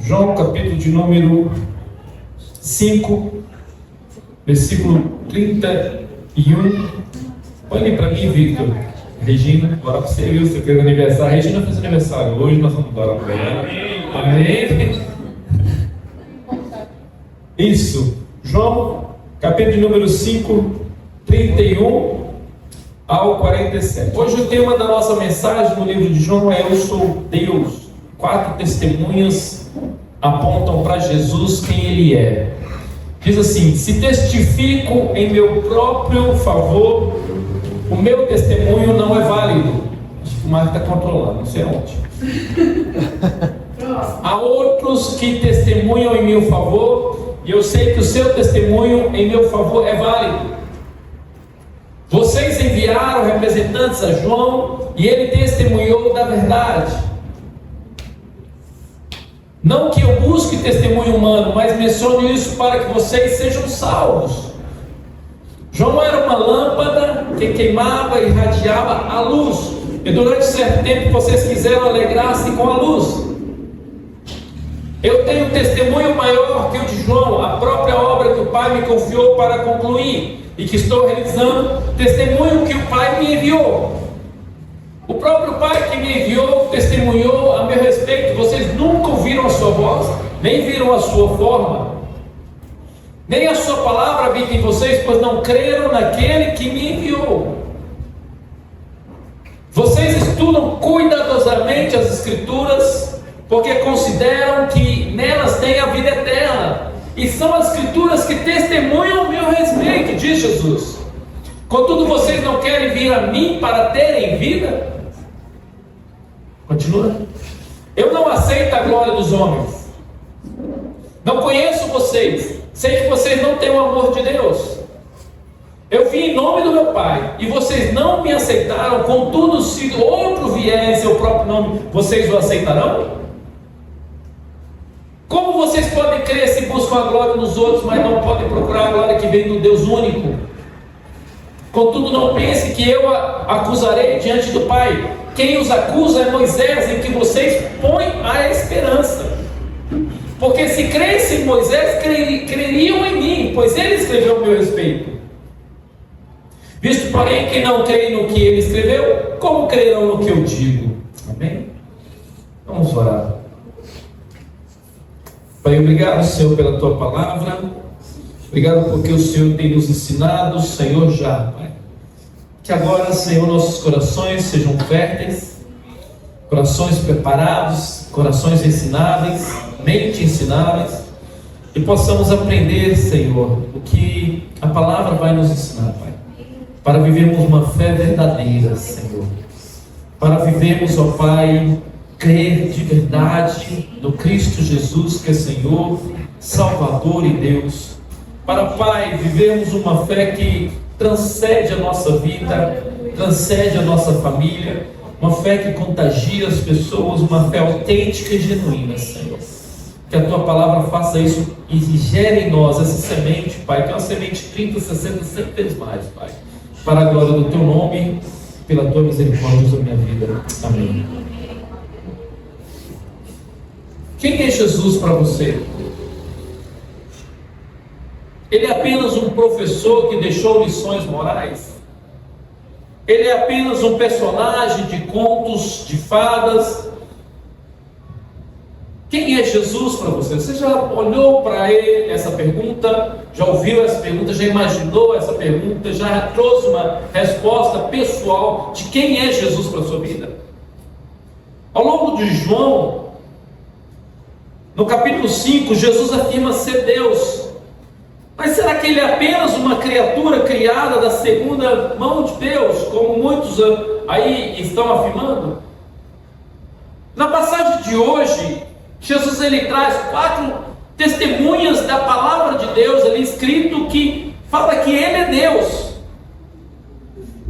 João, capítulo de número 5, versículo 31. Olhe para mim, Victor. Regina, bora para você, viu? Você fez aniversário. A Regina fez aniversário. Hoje nós vamos embora para ela. Amém. Isso. João, capítulo de número 5, 31 ao 47. Hoje o tema da nossa mensagem no livro de João é Eu Sou Deus. 4 testemunhas apontam para Jesus quem Ele é. Diz assim: se testifico em meu próprio favor, o meu testemunho não é válido. Acho que o Marco está controlando, não sei onde. Há outros que testemunham em meu favor, e eu sei que o seu testemunho em meu favor é válido. Vocês enviaram representantes a João, e ele testemunhou da verdade. Não que eu busque testemunho humano, mas menciono isso para que vocês sejam salvos. João era uma lâmpada que queimava e irradiava a luz, e durante certo tempo vocês quiseram alegrar-se com a luz. Eu tenho um testemunho maior que o de João, a própria obra que o Pai me confiou para concluir, e que estou realizando, testemunho que o Pai me enviou. O próprio Pai que me enviou testemunhou a meu respeito. Vocês nunca ouviram a sua voz, nem viram a sua forma, nem a sua palavra habita em vocês, pois não creram naquele que me enviou. Vocês estudam cuidadosamente as Escrituras, porque consideram que nelas tem a vida eterna, e são as Escrituras que testemunham a meu respeito, diz Jesus. Contudo, vocês não querem vir a mim para terem vida? Continua. Eu não aceito a glória dos homens. Não conheço vocês. Sei que vocês não têm o amor de Deus. Eu vim em nome do meu Pai, e vocês não me aceitaram. Contudo, se outro vier em seu próprio nome, vocês o aceitarão? Como vocês podem crer se buscam a glória nos outros, mas não podem procurar a glória que vem do Deus único? Contudo, não pense que eu acusarei diante do Pai. Quem os acusa é Moisés, em que vocês põem a esperança. Porque se crescem em Moisés, creriam em mim, pois ele escreveu a meu respeito. Visto, porém, que não creem no que ele escreveu, como crerão no que eu digo? Amém? Vamos orar. Pai, obrigado, Senhor, pela Tua palavra. Obrigado porque o Senhor tem nos ensinado, Senhor, já, Pai. Que agora, Senhor, nossos corações sejam férteis, corações preparados, corações ensináveis, mente ensináveis, e possamos aprender, Senhor, o que a palavra vai nos ensinar, Pai, para vivermos uma fé verdadeira, Senhor, para vivermos, ó Pai, crer de verdade no Cristo Jesus, que é Senhor, Salvador e Deus, para, Pai, vivermos uma fé que transcende a nossa vida, transcende a nossa família, uma fé que contagia as pessoas, uma fé autêntica e genuína, Senhor. Que a Tua palavra faça isso e gere em nós essa semente, Pai, que é uma semente 30, 60, 100 vezes mais, Pai, para a glória do Teu nome, pela Tua misericórdia da minha vida. Amém. Quem é Jesus para você? Ele é apenas um professor que deixou lições morais? Ele é apenas um personagem de contos, de fadas? Quem é Jesus para você? Você já olhou para ele essa pergunta? Já ouviu essa pergunta? Já imaginou essa pergunta? Já trouxe uma resposta pessoal de quem é Jesus para a sua vida? Ao longo de João, no capítulo 5, Jesus afirma ser Deus. Mas será que ele é apenas uma criatura criada da segunda mão de Deus, como muitos aí estão afirmando? Na passagem de hoje, Jesus ele traz 4 testemunhas da palavra de Deus ali escrito que fala que ele é Deus,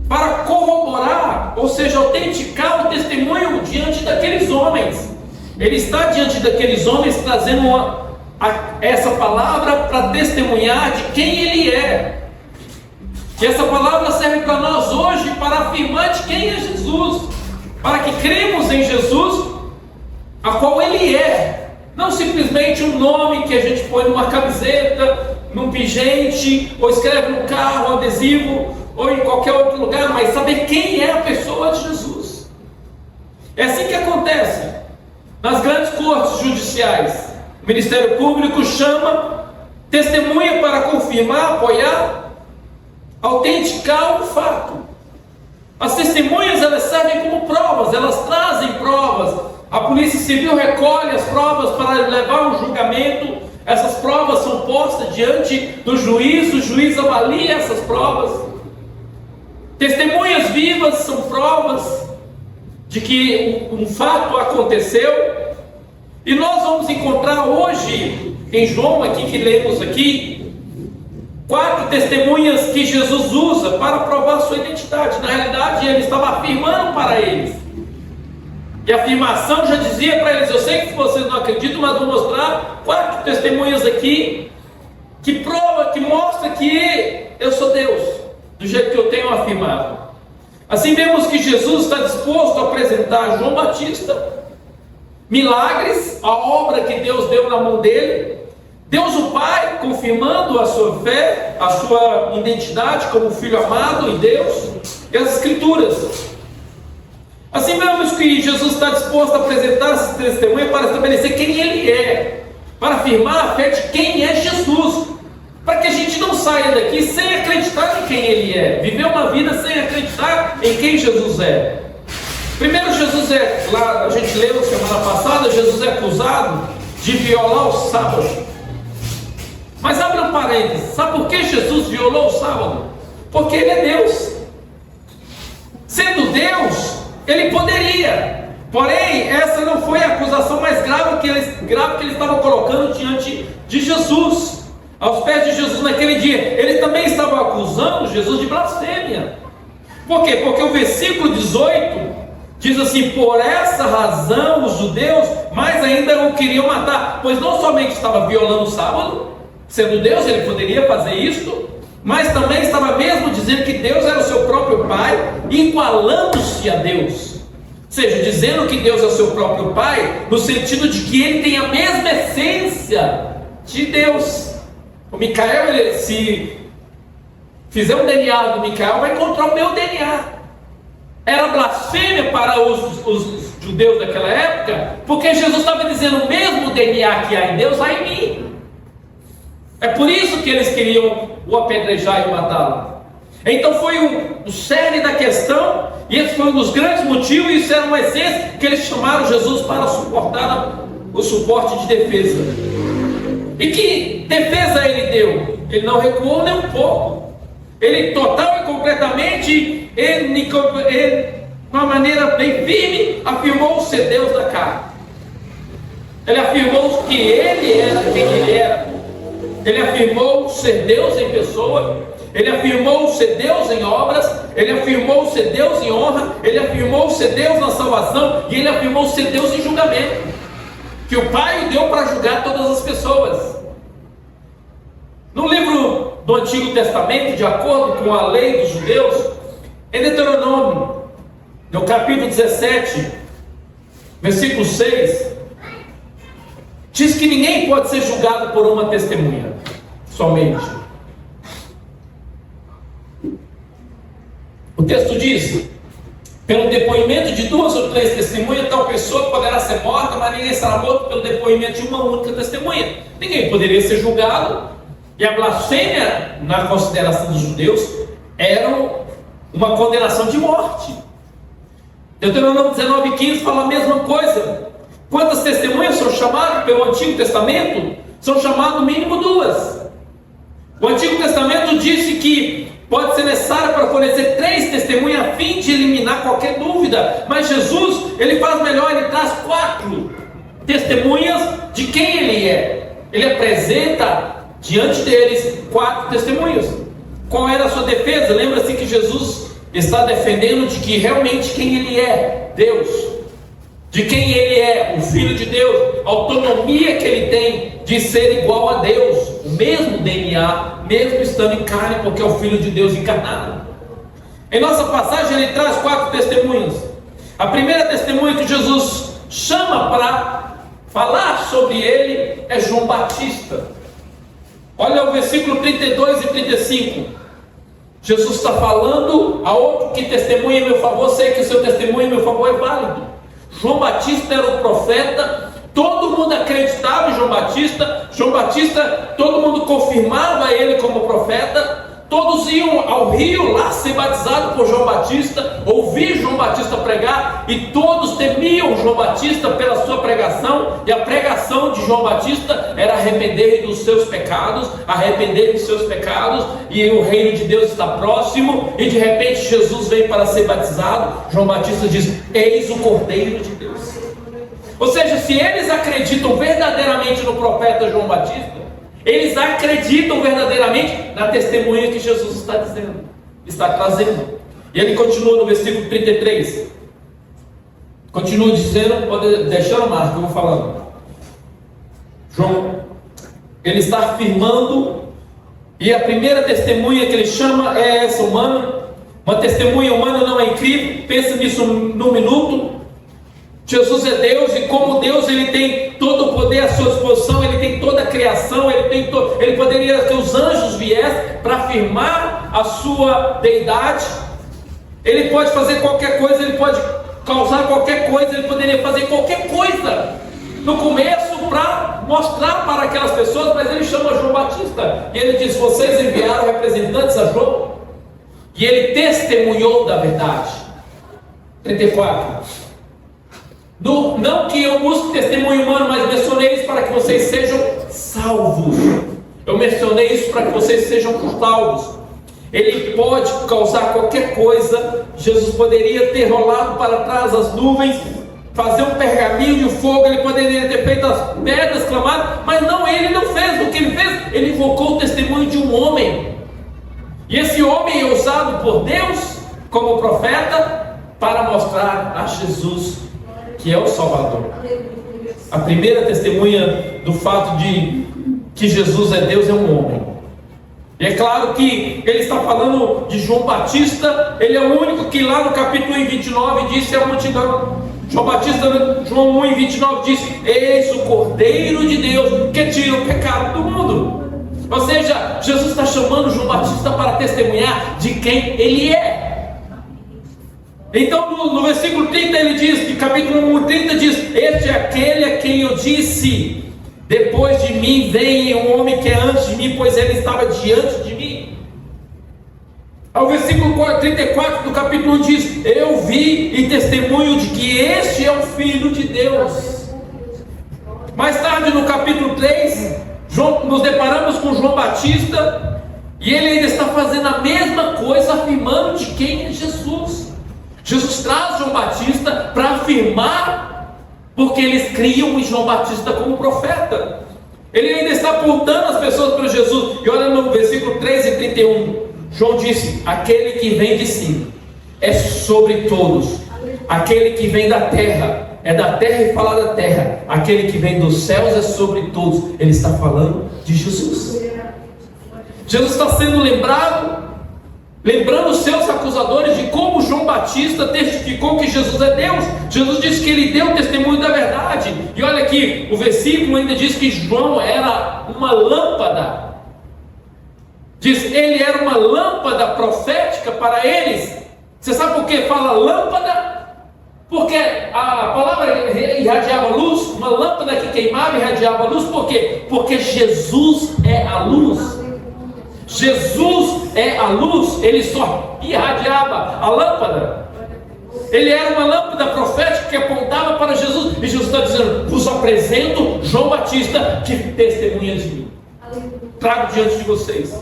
para corroborar, ou seja, autenticar o testemunho diante daqueles homens. Ele está diante daqueles homens trazendo essa palavra para testemunhar de quem Ele é. E essa palavra serve para nós hoje para afirmar de quem é Jesus, para que cremos em Jesus, a qual Ele é. Não simplesmente um nome que a gente põe numa camiseta, num pingente, ou escreve no carro, adesivo, ou em qualquer outro lugar, mas saber quem é a pessoa de Jesus. É assim que acontece nas grandes cortes judiciais. O Ministério Público chama testemunha para confirmar, apoiar, autenticar o fato. As testemunhas, elas servem como provas, elas trazem provas. A Polícia Civil recolhe as provas para levar um julgamento. Essas provas são postas diante do juiz, o juiz avalia essas provas. Testemunhas vivas são provas de que um fato aconteceu. E nós vamos encontrar hoje, em João aqui que lemos aqui, 4 testemunhas que Jesus usa para provar sua identidade. Na realidade, ele estava afirmando para eles. E a afirmação já dizia para eles: eu sei que vocês não acreditam, mas vou mostrar 4 testemunhas aqui que prova, que mostra que eu sou Deus, do jeito que eu tenho afirmado. Assim vemos que Jesus está disposto a apresentar João Batista, milagres, a obra que Deus deu na mão dele, Deus o Pai confirmando a sua fé, a sua identidade como Filho amado e Deus, e as Escrituras. Assim vemos que Jesus está disposto a apresentar esse testemunho para estabelecer quem Ele é, para afirmar a fé de quem é Jesus, para que a gente não saia daqui sem acreditar em quem Ele é, viver uma vida sem acreditar em quem Jesus é. Primeiro, Jesus lá a gente leu semana passada, Jesus é acusado de violar o sábado. Mas abre um parênteses, sabe por que Jesus violou o sábado? Porque Ele é Deus. Sendo Deus, Ele poderia, porém essa não foi a acusação mais grave que ele estava colocando diante de Jesus, aos pés de Jesus naquele dia. Ele também estava acusando Jesus de blasfêmia. Por quê? Porque o versículo 18 diz assim: por essa razão os judeus mais ainda o queriam matar, pois não somente estava violando o sábado, sendo Deus ele poderia fazer isto, mas também estava mesmo dizendo que Deus era o seu próprio Pai, igualando-se a Deus. Ou seja, dizendo que Deus é o seu próprio Pai, no sentido de que Ele tem a mesma essência de Deus. O Micael, se fizer um DNA do Micael, vai encontrar o meu DNA. Era blasfêmia para os judeus daquela época, porque Jesus estava dizendo: o mesmo DNA que há em Deus, há em mim. É por isso que eles queriam o apedrejar e matá-lo. Então foi o cerne da questão, e esse foi um dos grandes motivos, e isso era uma essência que eles chamaram Jesus para suportar o suporte de defesa. E que defesa ele deu? Ele não recuou nem um pouco. Ele total e completamente, de uma maneira bem firme, afirmou ser Deus da carne. Ele afirmou que ele era quem ele era. Ele afirmou ser Deus em pessoa, ele afirmou ser Deus em obras, ele afirmou ser Deus em honra, ele afirmou ser Deus na salvação, e ele afirmou ser Deus em julgamento, que o Pai o deu para julgar todas as pessoas. No livro do Antigo Testamento, de acordo com a lei dos judeus, em Deuteronômio, no capítulo 17, versículo 6, diz que ninguém pode ser julgado por uma testemunha, somente. O texto diz: pelo depoimento de 2 ou 3 testemunhas, tal pessoa poderá ser morta, mas ninguém será morto pelo depoimento de uma única testemunha. Ninguém poderia ser julgado, e a blasfêmia, na consideração dos judeus, era uma condenação de morte. Deuteronômio 19:15 fala a mesma coisa. Quantas testemunhas são chamadas pelo Antigo Testamento? São chamadas no mínimo 2. O Antigo Testamento disse que pode ser necessário para fornecer 3 testemunhas a fim de eliminar qualquer dúvida. Mas Jesus, ele faz melhor, ele traz 4 testemunhas de quem ele é. Ele apresenta diante deles 4 testemunhas. Qual era a sua defesa? Lembra-se que Jesus está defendendo de que realmente quem ele é, Deus. De quem ele é, o Filho de Deus, a autonomia que ele tem de ser igual a Deus, o mesmo DNA, mesmo estando em carne, porque é o Filho de Deus encarnado. Em nossa passagem ele traz 4 testemunhas. A primeira testemunha que Jesus chama para falar sobre ele é João Batista. Olha o versículo 32 e 35. Jesus está falando a outro que testemunha em meu favor, sei que o seu testemunho em meu favor é válido. João Batista era um profeta, todo mundo acreditava em João Batista. João Batista, todo mundo confirmava ele como profeta. Todos iam ao rio lá ser batizados por João Batista, ouvir João Batista pregar, e todos temiam João Batista pela sua pregação. E a pregação de João Batista era arrepender dos seus pecados, e o reino de Deus está próximo. E de repente Jesus vem para ser batizado. João Batista diz: eis o Cordeiro de Deus. Ou seja, se eles acreditam verdadeiramente no profeta João Batista, eles acreditam verdadeiramente na testemunha que Jesus está dizendo, está trazendo. E ele continua no versículo 33. Continua dizendo, pode deixar a marca, eu vou falando. João, ele está afirmando, e a primeira testemunha que ele chama é essa humana. Uma testemunha humana não é incrível, pensa nisso num minuto. Jesus é Deus, e como Deus ele tem todo o poder à sua disposição, ele tem toda a criação, ele poderia que os anjos viessem para afirmar a sua deidade. Ele pode fazer qualquer coisa, ele pode causar qualquer coisa, ele poderia fazer qualquer coisa no começo para mostrar para aquelas pessoas, mas ele chama João Batista e ele diz: vocês enviaram representantes a João, e ele testemunhou da verdade. 34. Não que eu busque testemunho humano, mas mencionei isso para que vocês sejam salvos. Eu mencionei isso para que vocês sejam salvos. Ele pode causar qualquer coisa. Jesus poderia ter rolado para trás as nuvens, fazer um pergaminho de fogo, ele poderia ter feito as pedras clamar, mas não, ele não fez. O que ele fez? Ele invocou o testemunho de um homem, e esse homem é usado por Deus como profeta para mostrar a Jesus, que é o Salvador. A primeira testemunha do fato de que Jesus é Deus é um homem. E é claro que ele está falando de João Batista. Ele é o único que lá no capítulo 29 disse à multidão. João Batista, João 1:29 disse: eis o Cordeiro de Deus que tira o pecado do mundo. Ou seja, Jesus está chamando João Batista para testemunhar de quem ele é. Então no versículo 30 ele diz, de capítulo 1:30 diz: este é aquele a quem eu disse: depois de mim vem um homem que é antes de mim, pois ele estava diante de mim. Ao versículo 34 do capítulo 1 diz: eu vi e testemunho de que este é o Filho de Deus. Mais tarde no capítulo 3, nos deparamos com João Batista, e ele ainda está fazendo a mesma coisa, afirmando de quem é Jesus. Jesus traz João Batista para afirmar, porque eles criam em João Batista como profeta. Ele ainda está apontando as pessoas para Jesus. E olha no versículo 13 e 31. João disse: aquele que vem de cima é sobre todos. Aquele que vem da terra é da terra e fala da terra. Aquele que vem dos céus é sobre todos. Ele está falando de Jesus. Jesus está sendo lembrando os seus acusadores de como João Batista testificou que Jesus é Deus. Jesus disse que ele deu testemunho da verdade. E olha aqui, o versículo ainda diz que João era uma lâmpada. Diz, ele era uma lâmpada profética para eles. Você sabe por que fala lâmpada? Porque a palavra irradiava luz, uma lâmpada que queimava e irradiava luz. Por quê? Porque Jesus é a luz. Jesus é a luz, ele só irradiava a lâmpada. Ele era uma lâmpada profética que apontava para Jesus. E Jesus está dizendo: vos apresento João Batista, que testemunha de mim. Trago diante de vocês.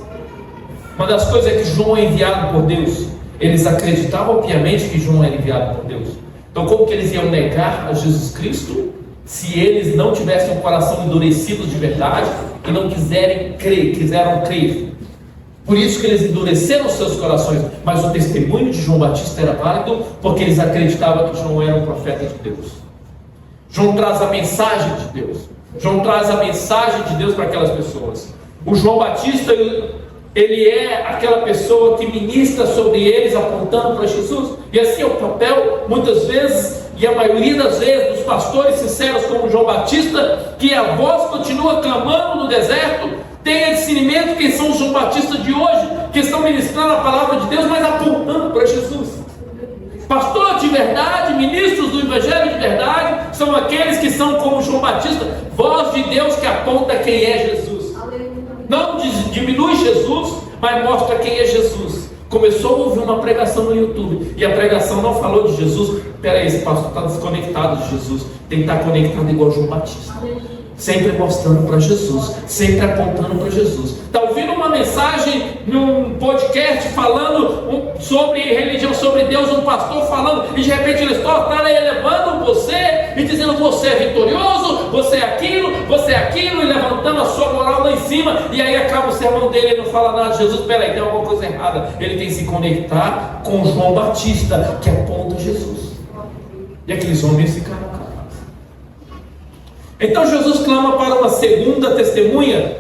Uma das coisas é que João é enviado por Deus. Eles acreditavam piamente que João era enviado por Deus. Então como que eles iam negar a Jesus Cristo se eles não tivessem um coração endurecido de verdade e não quiseram crer? Por isso que eles endureceram seus corações. Mas o testemunho de João Batista era válido, porque eles acreditavam que João era um profeta de Deus. João traz a mensagem de Deus. João traz a mensagem de Deus para aquelas pessoas. O João Batista, ele é aquela pessoa que ministra sobre eles, apontando para Jesus. E assim é o papel, muitas vezes, e a maioria das vezes dos pastores sinceros como João Batista, que a voz continua clamando no deserto. Tenha discernimento quem são os João Batistas de hoje, que estão ministrando a palavra de Deus, mas apontando para Jesus. Pastor de verdade, ministros do Evangelho de verdade, são aqueles que são como João Batista, voz de Deus que aponta quem é Jesus. Não diminui Jesus, mas mostra quem é Jesus. Começou a ouvir uma pregação no YouTube, e a pregação não falou de Jesus. Peraí, esse pastor está desconectado de Jesus. Tem que estar conectado igual João Batista, sempre mostrando para Jesus, sempre apontando para Jesus. Está ouvindo uma mensagem num podcast falando sobre religião, sobre Deus, um pastor falando, e de repente ele está elevando você e dizendo: você é vitorioso, você é aquilo, e levantando a sua moral lá em cima, e aí acaba o sermão dele, ele não fala nada de Jesus. Peraí, tem alguma coisa errada. Ele tem que se conectar com João Batista, que aponta Jesus. E aqueles homens ficaram calados. Então Jesus clama para uma segunda testemunha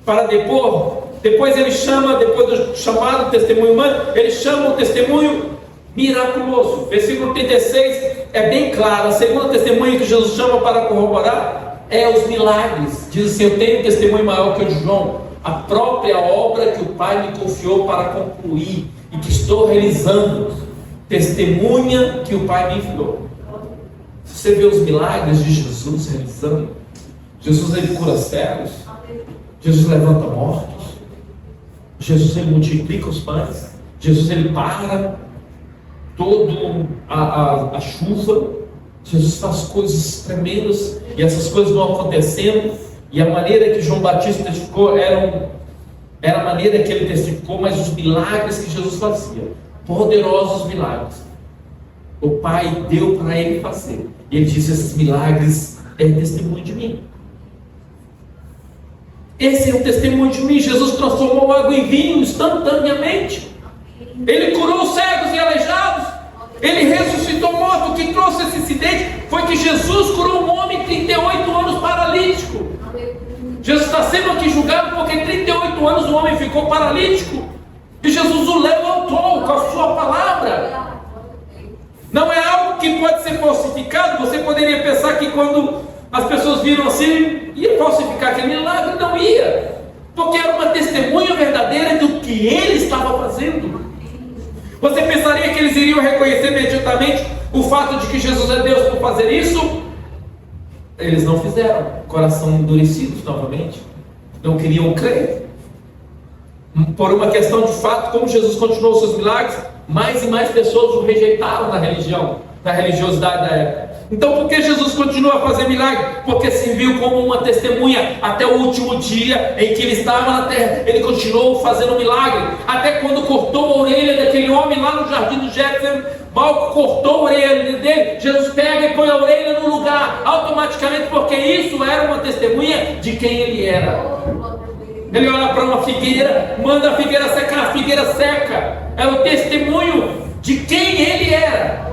para depor. Depois ele chama, depois do chamado testemunho humano, ele chama o testemunho miraculoso. Versículo 36 é bem claro. A segunda testemunha que Jesus chama para corroborar é os milagres. Diz assim: eu tenho um testemunho maior que o de João, a própria obra que o Pai me confiou para concluir e que estou realizando. Testemunha que o Pai me enviou. Você vê os milagres de Jesus realizando. Jesus, ele cura cegos. Jesus levanta mortos. Jesus, ele multiplica os pães. Jesus, ele para toda a chuva. Jesus faz coisas tremendas, e essas coisas vão acontecendo. E a maneira que João Batista testificou era a maneira que ele testificou, mas os milagres que Jesus fazia, poderosos milagres, o Pai deu para ele fazer. E ele disse: esses milagres é testemunho de mim. Esse é o testemunho de mim. Jesus transformou água em vinho instantaneamente. Ele curou os cegos e aleijados. Ele ressuscitou morto. O que trouxe esse incidente foi que Jesus curou um homem de 38 anos paralítico. Jesus está sendo aqui julgado porque 38 anos o homem ficou paralítico. E Jesus o levantou com a sua palavra. Não é algo que pode ser falsificado. Você poderia pensar que quando as pessoas viram assim, ia falsificar aquele milagre. Não ia, porque era uma testemunha verdadeira do que ele estava fazendo. Você pensaria que eles iriam reconhecer imediatamente o fato de que Jesus é Deus por fazer isso? Eles não fizeram. Coração endurecidos novamente, não queriam crer. Por uma questão de fato, como Jesus continuou seus milagres, mais e mais pessoas o rejeitaram na religião, na religiosidade da época. Então, por que Jesus continua a fazer milagre? Porque serviu como uma testemunha até o último dia em que ele estava na terra. Ele continuou fazendo milagre, até quando cortou a orelha daquele homem lá no jardim do Getsemane. Mal cortou a orelha dele, Jesus pega e põe a orelha no lugar, automaticamente, porque isso era uma testemunha de quem ele era. Ele olha para uma figueira, manda a figueira secar, a figueira seca. É o testemunho de quem ele era.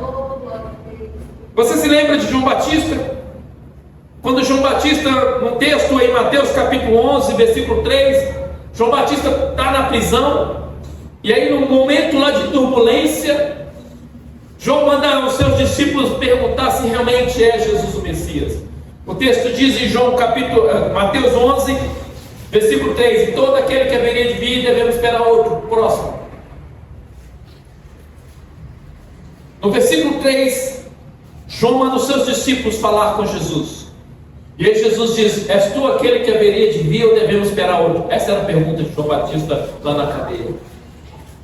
Você se lembra de João Batista? Quando João Batista, no texto em Mateus capítulo 11, versículo 3, João Batista está na prisão, e aí no momento lá de turbulência, João manda os seus discípulos perguntar se realmente é Jesus o Messias. O texto diz em Mateus 11, versículo 3: e todo aquele que haveria de vir, devemos esperar outro. Próximo. No versículo 3, João manda os seus discípulos falar com Jesus. E aí Jesus diz: és tu aquele que haveria de vir ou devemos esperar outro? Essa era a pergunta de João Batista lá na cadeia.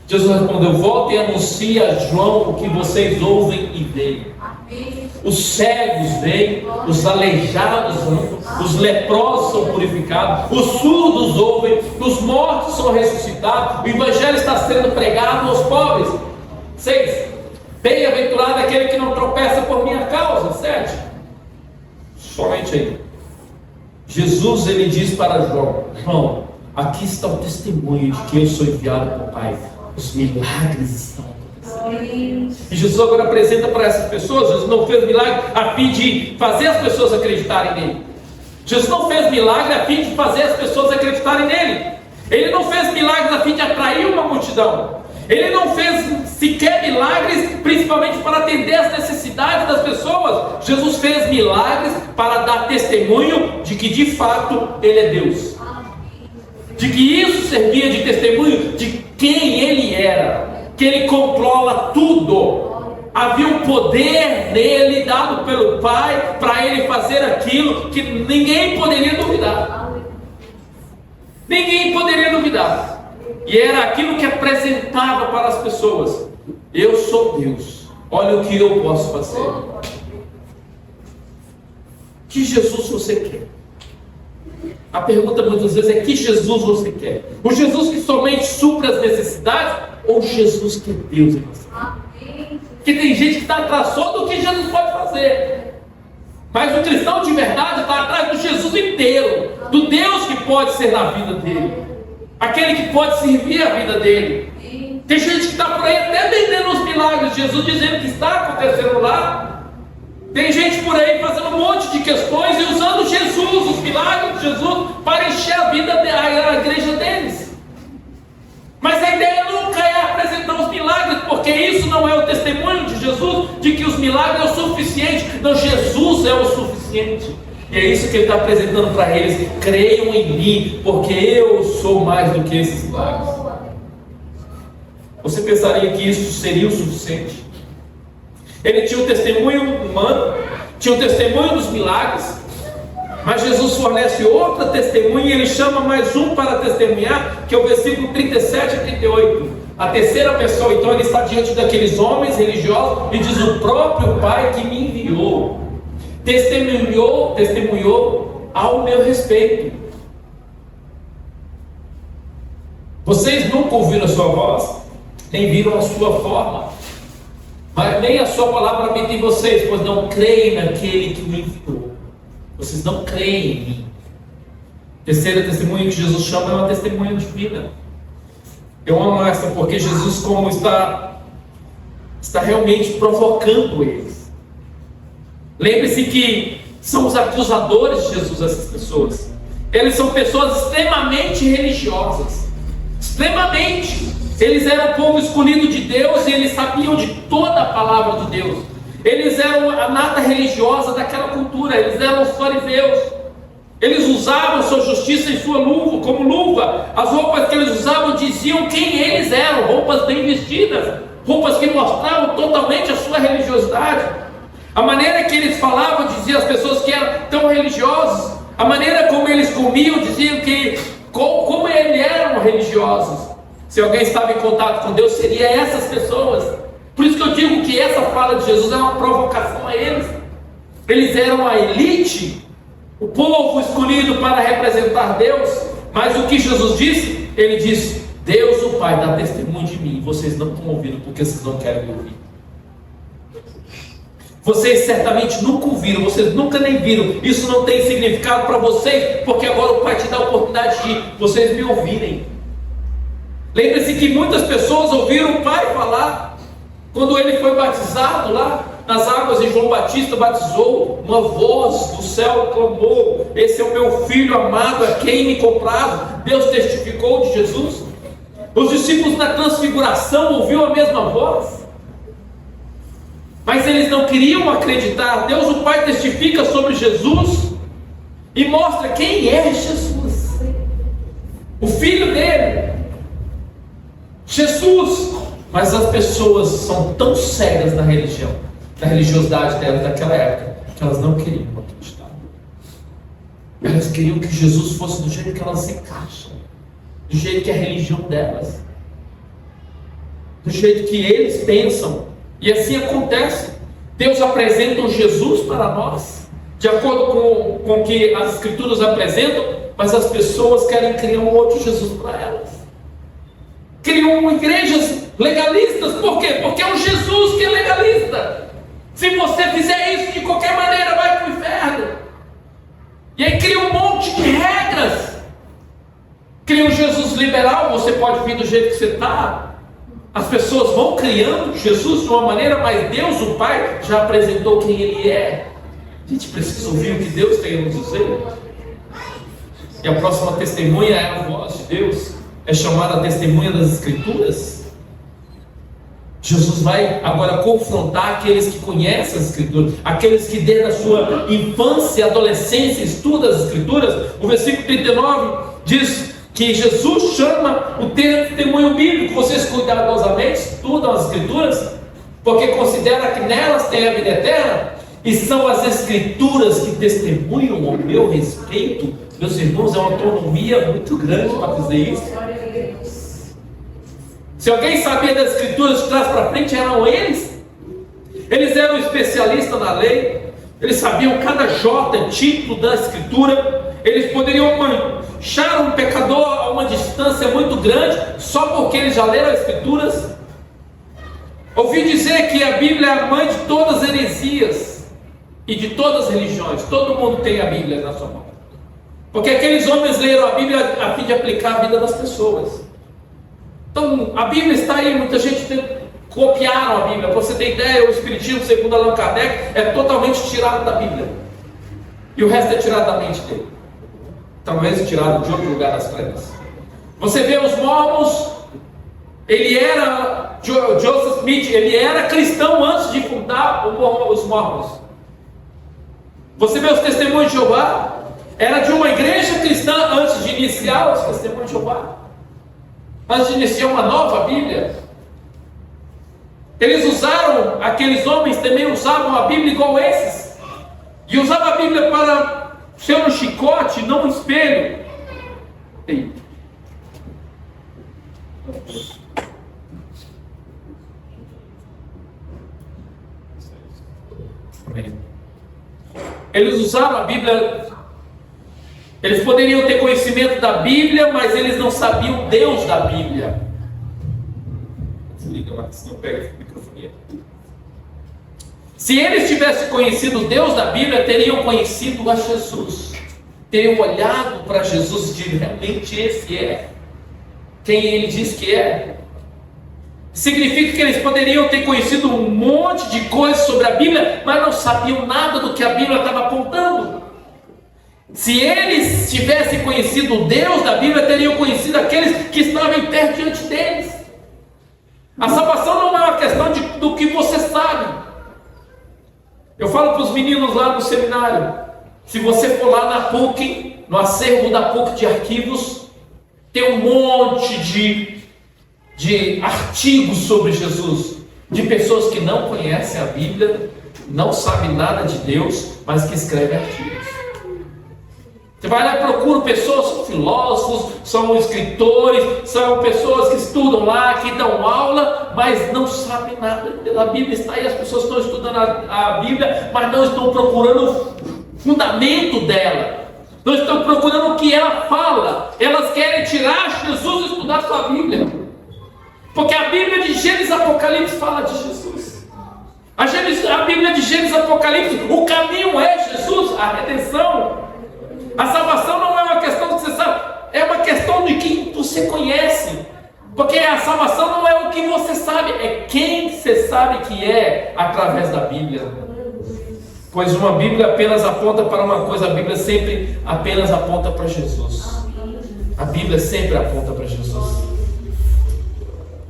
Jesus respondeu: voltem e anuncie a João o que vocês ouvem e veem. Os cegos veem, os aleijados andam, os leprosos são purificados, os surdos ouvem, os mortos são ressuscitados, o evangelho está sendo pregado aos pobres. 6. Bem-aventurado aquele que não tropeça por minha causa. 7. Somente aí. Jesus, ele diz para João: João, aqui está o testemunho de que eu sou enviado pelo Pai. Os milagres estão acontecendo. E Jesus agora apresenta para essas pessoas. Jesus não fez milagre a fim de fazer as pessoas acreditarem nele. Jesus não fez milagre a fim de fazer as pessoas acreditarem nele. Ele não fez milagres a fim de atrair uma multidão. Ele não fez sequer milagres, principalmente para atender as necessidades das pessoas. Jesus fez milagres para dar testemunho de que de fato Ele é Deus. De que isso servia de testemunho de quem Ele era, que Ele controla tudo. Havia um poder nele dado pelo Pai para Ele fazer aquilo que ninguém poderia duvidar. Ninguém poderia duvidar. E era aquilo que apresentava para as pessoas: eu sou Deus, olha o que eu posso fazer. Que Jesus você quer? A pergunta muitas vezes é: que Jesus você quer? O Jesus que somente supre as necessidades, ou Jesus que é Deus em você? Porque tem gente que está atrás só do que Jesus pode fazer, mas o cristão de verdade está atrás do Jesus inteiro, do Deus que pode ser na vida dele, aquele que pode servir a vida dele. Tem gente que está por aí até vendendo os milagres de Jesus, dizendo que está acontecendo lá. Tem gente por aí fazendo um monte de questões e usando Jesus, os milagres de Jesus, para encher a vida da igreja deles. Mas a ideia nunca é apresentar os milagres, porque isso não é o testemunho de Jesus, de que os milagres é o suficiente. Não, Jesus é o suficiente. E é isso que Ele está apresentando para eles: creiam em mim, porque eu sou mais do que esses milagres. Você pensaria que isso seria o suficiente? Ele tinha o testemunho humano, tinha o testemunho dos milagres, mas Jesus fornece outra testemunha, e Ele chama mais um para testemunhar, que é o versículo 37 a 38. A terceira pessoa, então, Ele está diante daqueles homens religiosos e diz: o próprio Pai que me enviou testemunhou ao meu respeito. Vocês nunca ouviram a sua voz, nem viram a sua forma, mas nem a sua palavra habita em vocês, pois não creem naquele que me enviou. Vocês não creem em mim. Terceira testemunha que Jesus chama é uma testemunha divina. Eu amo essa, porque Jesus como está realmente provocando eles. Lembre-se que são os acusadores de Jesus, essas pessoas. Eles são pessoas extremamente religiosas. Extremamente. Eles eram o povo escolhido de Deus e eles sabiam de toda a palavra de Deus. Eles eram a nata religiosa daquela cultura. Eles eram os fariseus. Eles usavam sua justiça em sua luva, como luva. As roupas que eles usavam diziam quem eles eram. Roupas bem vestidas, roupas que mostravam totalmente a sua religiosidade. A maneira que eles falavam dizia às pessoas que eram tão religiosos. A maneira como eles comiam diziam que como eles eram religiosos. Se alguém estava em contato com Deus, seria essas pessoas. Por isso que eu digo que essa fala de Jesus é uma provocação a eles. Eles eram a elite, o povo escolhido para representar Deus. Mas o que Jesus disse? Ele disse: Deus o Pai dá testemunho de mim. Vocês não estão ouvindo porque vocês não querem me ouvir. Vocês certamente nunca ouviram, vocês nunca nem viram. Isso não tem significado para vocês, porque agora o Pai te dá a oportunidade de vocês me ouvirem. Lembre-se que muitas pessoas ouviram o Pai falar. Quando ele foi batizado lá nas águas e João Batista batizou, uma voz do céu clamou: esse é o meu filho amado, a quem me compraram. Deus testificou de Jesus. Os discípulos na transfiguração ouviram a mesma voz, mas eles não queriam acreditar. Deus o Pai testifica sobre Jesus e mostra quem é Jesus, o filho dele, Jesus. Mas as pessoas são tão cegas na religião, na religiosidade delas daquela época, que elas não queriam acreditar. Elas queriam que Jesus fosse do jeito que elas se encaixam, do jeito que é a religião delas, do jeito que eles pensam. E assim acontece. Deus apresenta um Jesus para nós, de acordo com o que as Escrituras apresentam, mas as pessoas querem criar um outro Jesus para elas. Criam igrejas legalistas. Por quê? Porque é um Jesus que é legalista. Se você fizer isso de qualquer maneira, vai para o inferno. E aí cria um monte de regras. Cria um Jesus liberal. Você pode vir do jeito que você está. As pessoas vão criando Jesus de uma maneira, mas Deus, o Pai, já apresentou quem Ele é. A gente precisa ouvir o que Deus tem a nos dizer. E a próxima testemunha é a voz de Deus. É chamada a testemunha das Escrituras. Jesus vai agora confrontar aqueles que conhecem as Escrituras, aqueles que desde a sua infância e adolescência estudam as Escrituras. O versículo 39 diz que Jesus chama o testemunho bíblico. Vocês cuidadosamente estudam as Escrituras, porque considera que nelas tem a vida eterna, e são as Escrituras que testemunham ao meu respeito. Meus irmãos, é uma autonomia muito grande para dizer isso. Se alguém sabia das Escrituras de trás para frente, eram eles. Eles eram especialistas na lei, eles sabiam cada jota, título da Escritura. Eles poderiam manchar um pecador a uma distância muito grande, só porque eles já leram as Escrituras. Ouvi dizer que a Bíblia é a mãe de todas as heresias e de todas as religiões. Todo mundo tem a Bíblia na sua mão, porque aqueles homens leram a Bíblia a fim de aplicar a vida das pessoas. Então a Bíblia está aí, muita gente copiaram a Bíblia. Para você ter ideia, o Espiritismo, segundo Allan Kardec, é totalmente tirado da Bíblia, e o resto é tirado da mente dele, talvez tirado de outro lugar das crenças. Você vê os mormons, ele era, Joseph Smith, ele era cristão antes de fundar os mormons. Você vê os testemunhos de Jeová, era de uma igreja cristã antes de iniciar os testemunhos de Jeová, antes de iniciar uma nova Bíblia. Eles usaram, aqueles homens também usavam a Bíblia igual esses, e usavam a Bíblia para ser um chicote, não um espelho. Ei. Eles usaram a Bíblia. Eles poderiam ter conhecimento da Bíblia, mas eles não sabiam Deus da Bíblia. Desliga, Marcos, não pega o microfone. Se eles tivessem conhecido Deus da Bíblia, teriam conhecido a Jesus, teriam olhado para Jesus e dito: realmente esse é quem ele diz que é. Significa que eles poderiam ter conhecido um monte de coisas sobre a Bíblia, mas não sabiam nada do que a Bíblia estava apontando. Se eles tivessem conhecido o Deus da Bíblia, teriam conhecido aqueles que estavam em pé diante deles. A salvação não é uma questão do que você sabe. Eu falo para os meninos lá no seminário: se você for lá na PUC, no acervo da PUC de arquivos, tem um monte de artigos sobre Jesus, de pessoas que não conhecem a Bíblia, não sabem nada de Deus, mas que escrevem artigos. Você vai lá e procura pessoas, são filósofos, são escritores, são pessoas que estudam lá, que dão aula, mas não sabem nada da Bíblia. Está aí, as pessoas estão estudando a Bíblia, mas não estão procurando o fundamento dela, não estão procurando o que ela fala. Elas querem tirar Jesus e estudar sua Bíblia, porque a Bíblia de Gênesis e Apocalipse fala de Jesus. A Bíblia de Gênesis e Apocalipse, o caminho é Jesus, a redenção. A salvação não é uma questão que você sabe, é uma questão de quem você conhece. Porque a salvação não é o que você sabe, é quem você sabe que é através da Bíblia. Pois uma Bíblia apenas aponta para uma coisa, a Bíblia sempre apenas aponta para Jesus. A Bíblia sempre aponta para Jesus.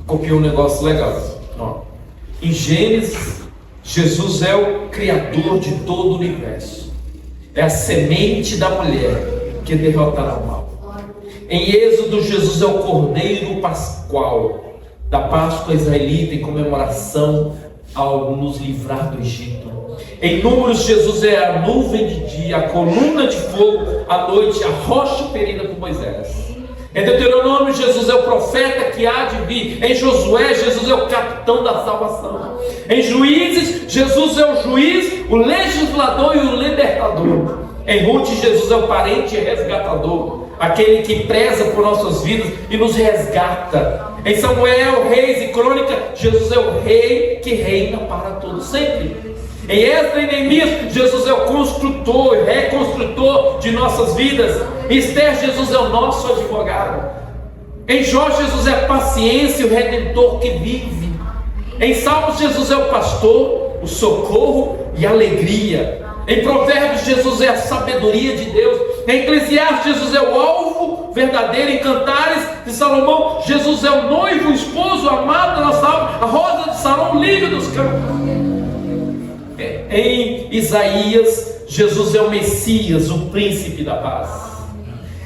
Copiei um negócio legal. Ó. Em Gênesis, Jesus é o Criador de todo o universo. É a semente da mulher que derrotará o mal. Em Êxodo, Jesus é o Cordeiro Pascual da Páscoa israelita, em comemoração ao nos livrar do Egito. Em Números, Jesus é a nuvem de dia, a coluna de fogo à noite, a rocha ferida por Moisés. Em Deuteronômio, Jesus é o profeta que há de vir. Em Josué, Jesus é o capitão da salvação. Em Juízes, Jesus é o juiz, o legislador e o libertador. Em Ruth, Jesus é o parente e resgatador, aquele que preza por nossas vidas e nos resgata. Em Samuel, Reis e Crônica, Jesus é o rei que reina para todo sempre. Em Esdras e Neemias, Jesus é o construtor e reconstrutor de nossas vidas. Em Esther, Jesus é o nosso advogado. Em Jó, Jesus é a paciência e o redentor que vive. Em Salmos, Jesus é o pastor, o socorro e a alegria. Em Provérbios, Jesus é a sabedoria de Deus. Em Eclesiastes, Jesus é o alvo verdadeiro. Em Cantares de Salomão, Jesus é o noivo, o esposo, o amado da nossa alma, a rosa de passaram o lírio dos campos. Em Isaías, Jesus é o Messias, o príncipe da paz.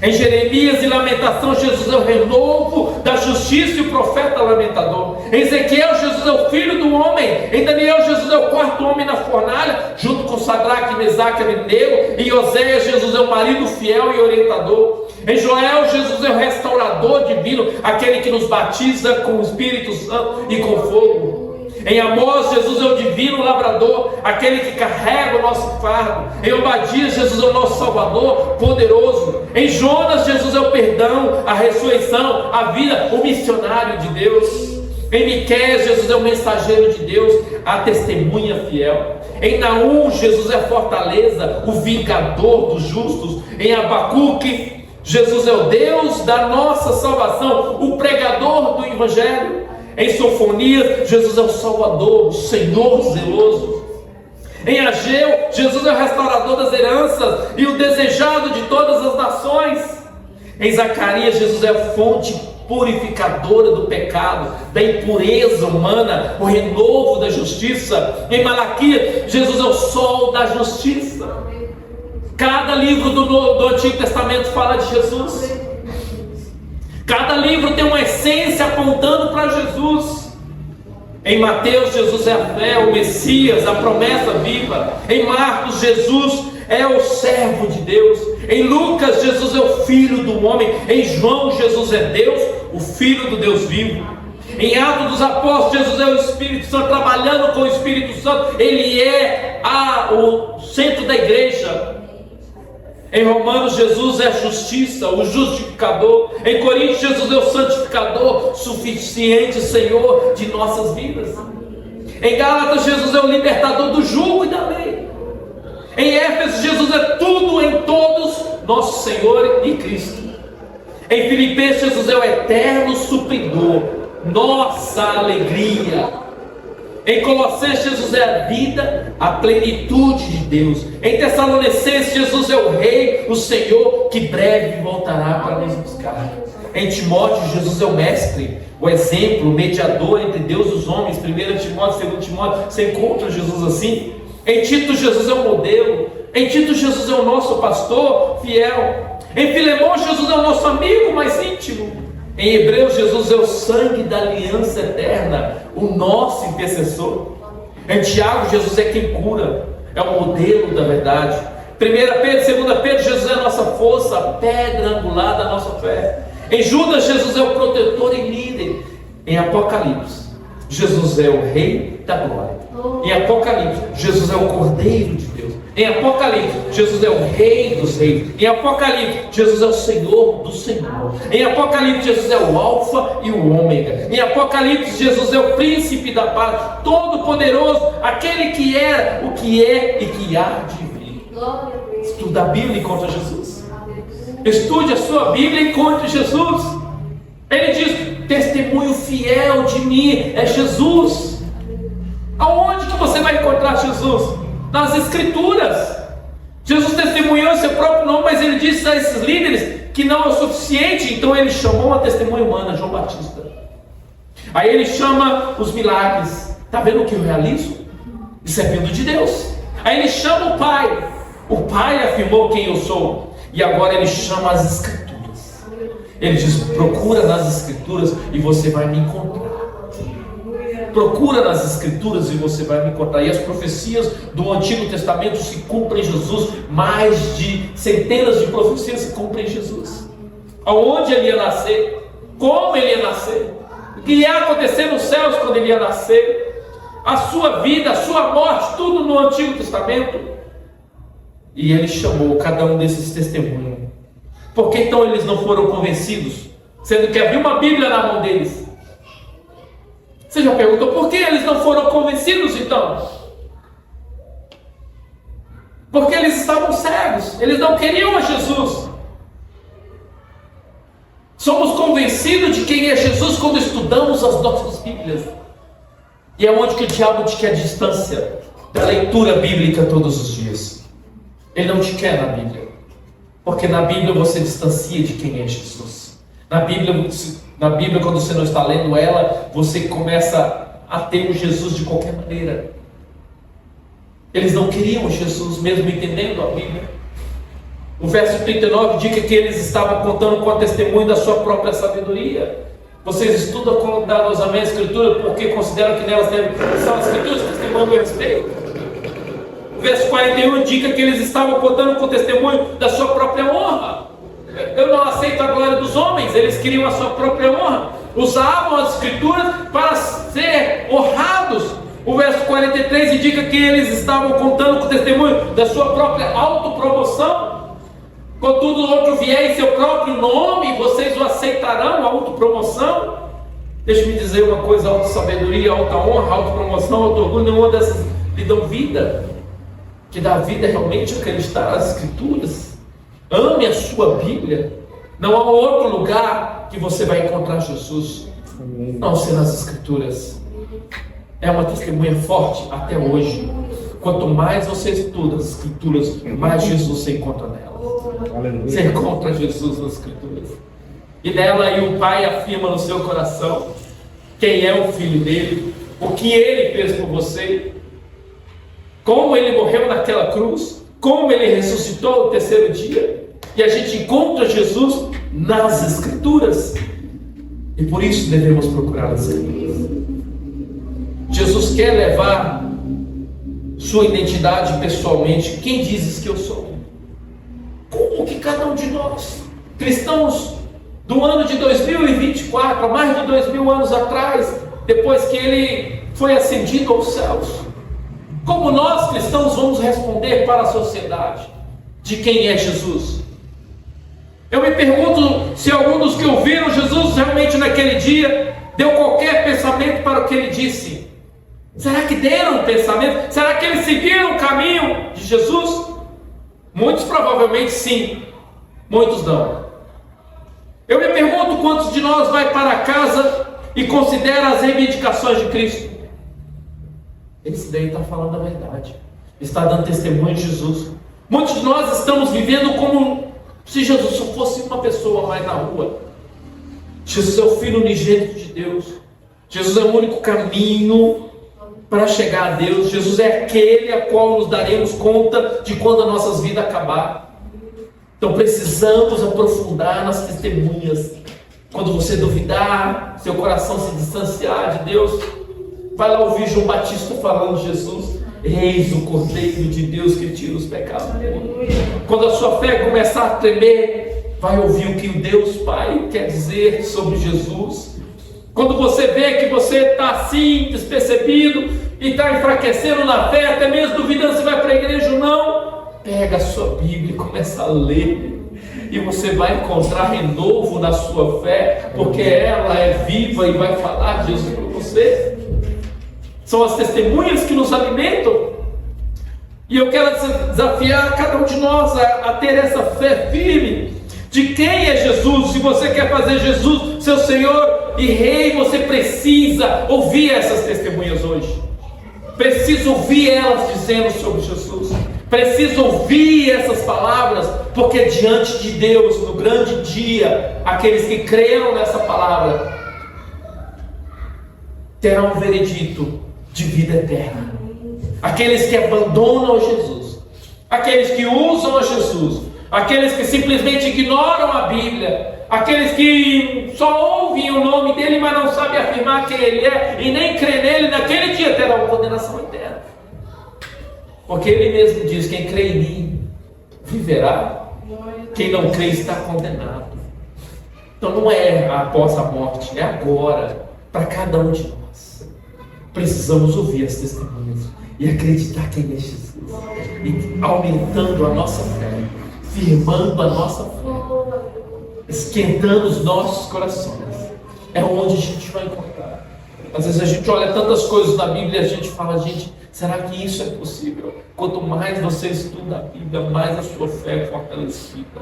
Em Jeremias e Lamentação, Jesus é o renovo da justiça e o profeta lamentador. Em Ezequiel, Jesus é o filho do homem. Em Daniel, Jesus é o quarto homem na fornalha, junto com Sadraque, Mesaque e Abednego. Em Oséias, Jesus é o marido fiel e orientador. Em Joel, Jesus é o restaurador divino, aquele que nos batiza com o Espírito Santo e com fogo. Em Amós, Jesus é o divino lavrador, aquele que carrega o nosso fardo. Em Obadias, Jesus é o nosso Salvador poderoso. Em Jonas, Jesus é o perdão, a ressurreição, a vida, o missionário de Deus. Em Miqueias, Jesus é o mensageiro de Deus, a testemunha fiel. Em Naum, Jesus é a fortaleza, o vingador dos justos. Em Abacuque, Jesus é o Deus da nossa salvação, o pregador do Evangelho. Em Sofonias, Jesus é o Salvador, o Senhor zeloso. Em Ageu, Jesus é o restaurador das heranças e o desejado de todas as nações. Em Zacarias, Jesus é a fonte purificadora do pecado, da impureza humana, o renovo da justiça. Em Malaquias, Jesus é o sol da justiça. Cada livro do Antigo Testamento fala de Jesus. Cada livro tem uma essência apontando para Jesus. Em Mateus, Jesus é a fé, o Messias, a promessa viva. Em Marcos, Jesus é o servo de Deus. Em Lucas, Jesus é o Filho do homem. Em João, Jesus é Deus, o Filho do Deus vivo. Em Atos dos Apóstolos, Jesus é o Espírito Santo, trabalhando com o Espírito Santo. Ele é o centro da igreja. Em Romanos, Jesus é a justiça, o justificador. Em Coríntios, Jesus é o santificador, suficiente Senhor de nossas vidas. Em Gálatas, Jesus é o libertador do jugo e da lei. Em Éfeso, Jesus é tudo em todos, nosso Senhor e Cristo. Em Filipenses, Jesus é o eterno supridor, nossa alegria. Em Colossenses, Jesus é a vida, a plenitude de Deus. Em Tessalonicenses, Jesus é o Rei, o Senhor, que breve voltará para nos buscar. Em Timóteo, Jesus é o Mestre, o exemplo, o mediador entre Deus e os homens. 1 Timóteo, 2 Timóteo, você encontra Jesus assim. Em Tito, Jesus é o modelo. Em Tito, Jesus é o nosso pastor fiel. Em Filemão, Jesus é o nosso amigo mais íntimo. Em Hebreus, Jesus é o sangue da aliança eterna, o nosso intercessor. Em Tiago, Jesus é quem cura, é o modelo da verdade. 1 Pedro, 2 Pedro, Jesus é a nossa força, a pedra angular da nossa fé. Em Judas, Jesus é o protetor e líder. Em Apocalipse, Jesus é o Rei da glória. Em Apocalipse, Jesus é o Cordeiro de Deus. Em Apocalipse, Jesus é o Rei dos reis. Em Apocalipse, Jesus é o Senhor do Senhor. Em Apocalipse, Jesus é o Alfa e o Ômega. Em Apocalipse, Jesus é o Príncipe da paz, todo-poderoso, aquele que era, o que é e que há de vir. Estude a Bíblia e encontre Jesus. Estude a sua Bíblia e encontre Jesus. Ele diz: testemunho fiel de mim é Jesus. Aonde que você vai encontrar Jesus? Nas Escrituras. Jesus testemunhou em seu próprio nome, mas ele disse a esses líderes que não é o suficiente, então ele chamou uma testemunha humana, João Batista. Aí ele chama os milagres. Está vendo o que eu realizo? Isso é vindo de Deus. Aí ele chama o Pai. O Pai afirmou quem eu sou. E agora ele chama as Escrituras. Ele diz: procura nas Escrituras e você vai me encontrar. Procura nas Escrituras e você vai me encontrar. E as profecias do Antigo Testamento se cumprem em Jesus. Mais de centenas de profecias se cumprem em Jesus. Aonde ele ia nascer, como ele ia nascer, o que ia acontecer nos céus quando ele ia nascer, a sua vida, a sua morte, tudo no Antigo Testamento. E ele chamou cada um desses testemunhos. Por que então eles não foram convencidos, sendo que havia uma Bíblia na mão deles? Você já perguntou por que eles não foram convencidos então? Porque eles estavam cegos, eles não queriam a Jesus. Somos convencidos de quem é Jesus quando estudamos as nossas Bíblias. E é onde que o diabo te quer distância da leitura bíblica todos os dias. Ele não te quer na Bíblia, porque na Bíblia você distancia de quem é Jesus. Na Bíblia, quando você não está lendo ela, você começa a ter um Jesus de qualquer maneira. Eles não queriam Jesus, mesmo entendendo a Bíblia. O verso 39 diz que eles estavam contando com o testemunho da sua própria sabedoria. Vocês estudam cuidadosamente a Escritura porque consideram que nelas são as Escrituras testemunhando a respeito. O verso 41 indica que eles estavam contando com o testemunho da sua própria honra. Eu não aceito a glória dos homens, eles queriam a sua própria honra. Usavam as Escrituras para ser honrados. O verso 43 indica que eles estavam contando com o testemunho da sua própria autopromoção. Contudo, outro vier em seu próprio nome, vocês o aceitarão, autopromoção? Deixe-me dizer uma coisa: auto-sabedoria, auto-honra, auto-promoção, auto-orgulho, nenhuma dessas lhe dão vida. Que dá vida é realmente acreditar nas Escrituras. Ame a sua Bíblia. Não há outro lugar que você vai encontrar Jesus, não ser nas Escrituras. É uma testemunha forte até hoje. Quanto mais você estuda as Escrituras, mais Jesus você encontra nelas. Você encontra Jesus nas Escrituras. E nela aí o Pai afirma no seu coração quem é o Filho dele, o que ele fez por você, como ele morreu naquela cruz, como ele ressuscitou no terceiro dia. E a gente encontra Jesus nas Escrituras. E por isso devemos procurar as Escrituras. Jesus quer levar sua identidade pessoalmente. Quem dizes que eu sou? Como que cada um de nós, cristãos do ano de 2024, há mais de 2000 anos atrás, depois que ele foi ascendido aos céus, como nós cristãos vamos responder para a sociedade de quem é Jesus? Eu me pergunto se algum dos que ouviram Jesus realmente naquele dia deu qualquer pensamento para o que ele disse. Será que deram um pensamento? Será que eles seguiram o caminho de Jesus? Muitos provavelmente sim, muitos não. Eu me pergunto quantos de nós vai para casa e considera as reivindicações de Cristo. Esse daí está falando a verdade, está dando testemunho de Jesus. Muitos de nós estamos vivendo como se Jesus só fosse uma pessoa mais na rua. Jesus é o Filho unigênito de Deus. Jesus é o único caminho para chegar a Deus. Jesus é aquele a qual nos daremos conta de quando as nossas vidas acabar. Então precisamos aprofundar nas testemunhas. Quando você duvidar, seu coração se distanciar de Deus, vai lá ouvir João Batista falando de Jesus. Eis o Cordeiro de Deus que tira os pecados do mundo. Quando a sua fé começar a tremer, vai ouvir o que o Deus Pai quer dizer sobre Jesus. Quando você vê que você está assim, despercebido, e está enfraquecendo na fé, até mesmo duvidando se vai para a igreja ou não, pega a sua Bíblia e começa a ler, e você vai encontrar renovo na sua fé, porque ela é viva e vai falar de Jesus para você. São as testemunhas que nos alimentam. E eu quero desafiar cada um de nós a ter essa fé firme de quem é Jesus. Se você quer fazer Jesus seu Senhor e Rei, você precisa ouvir essas testemunhas hoje. Precisa ouvir elas dizendo sobre Jesus. Precisa ouvir essas palavras, porque diante de Deus, no grande dia, aqueles que creram nessa palavra terão um veredito de vida eterna. Aqueles que abandonam Jesus, aqueles que usam a Jesus, aqueles que simplesmente ignoram a Bíblia, aqueles que só ouvem o nome dele, mas não sabem afirmar quem ele é e nem crê nele, naquele dia terão condenação eterna. Porque ele mesmo diz: quem crê em mim viverá, quem não crê está condenado. Então não é após a morte, é agora, para cada um de nós. Precisamos ouvir as testemunhas e acreditar quem é Jesus, e aumentando a nossa fé, firmando a nossa fé, esquentando os nossos corações. É onde a gente vai encontrar. Às vezes a gente olha tantas coisas na Bíblia e a gente fala: gente, será que isso é possível? Quanto mais você estuda a Bíblia, mais a sua fé é fortalecida.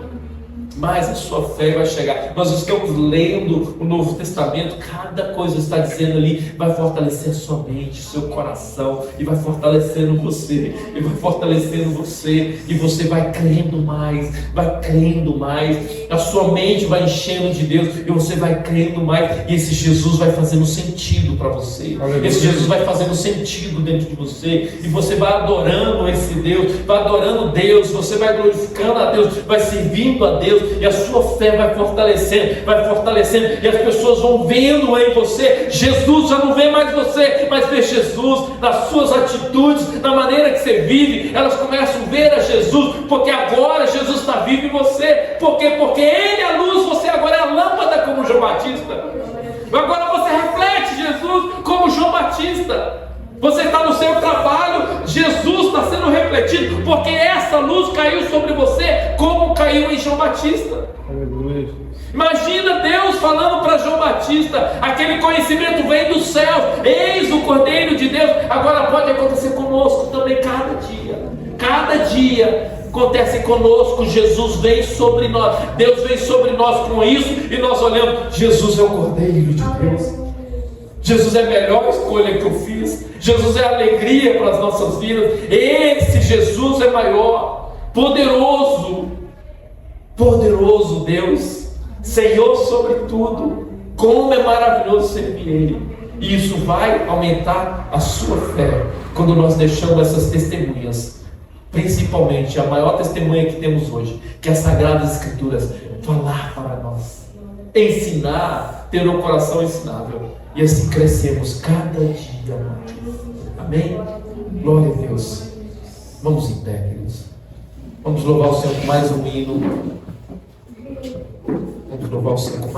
mais a sua fé vai chegar. Nós estamos lendo o Novo Testamento, cada coisa está dizendo ali, vai fortalecer a sua mente, seu coração, e vai fortalecendo você, e vai fortalecendo você, e você vai crendo mais, a sua mente vai enchendo de Deus, e você vai crendo mais, e esse Jesus vai fazendo sentido para você, esse Jesus vai fazendo sentido dentro de você, e você vai adorando esse Deus, vai adorando Deus, você vai glorificando a Deus, vai servindo a Deus, e a sua fé vai fortalecendo, e as pessoas vão vendo em você Jesus. Já não vê mais você, mas vê Jesus nas suas atitudes, na maneira que você vive. Elas começam a ver a Jesus, porque agora Jesus está vivo em você. Por quê? Porque Ele é a luz, você agora é a lâmpada, como João Batista. Agora você reflete Jesus como João Batista. Você está no seu trabalho, Jesus está sendo refletido, porque essa luz caiu sobre você, como caiu em João Batista. Imagina Deus falando para João Batista, aquele conhecimento vem do céu, eis o Cordeiro de Deus. Agora pode acontecer conosco também, cada dia acontece conosco. Jesus vem sobre nós, Deus vem sobre nós com isso, e nós olhamos, Jesus é o Cordeiro de Deus. Jesus é a melhor escolha que eu fiz. Jesus é a alegria para as nossas vidas. Esse Jesus é maior, poderoso Deus, Senhor sobre tudo. Como é maravilhoso servir Ele. E isso vai aumentar a sua fé quando nós deixamos essas testemunhas, principalmente a maior testemunha que temos hoje, que é as Sagradas Escrituras, falar para nós, ensinar, ter um coração ensinável, e assim crescemos cada dia mais. Amém? Glória a Deus. Vamos em pé, queridos. Vamos louvar o Senhor com mais um hino. Vamos louvar o Senhor.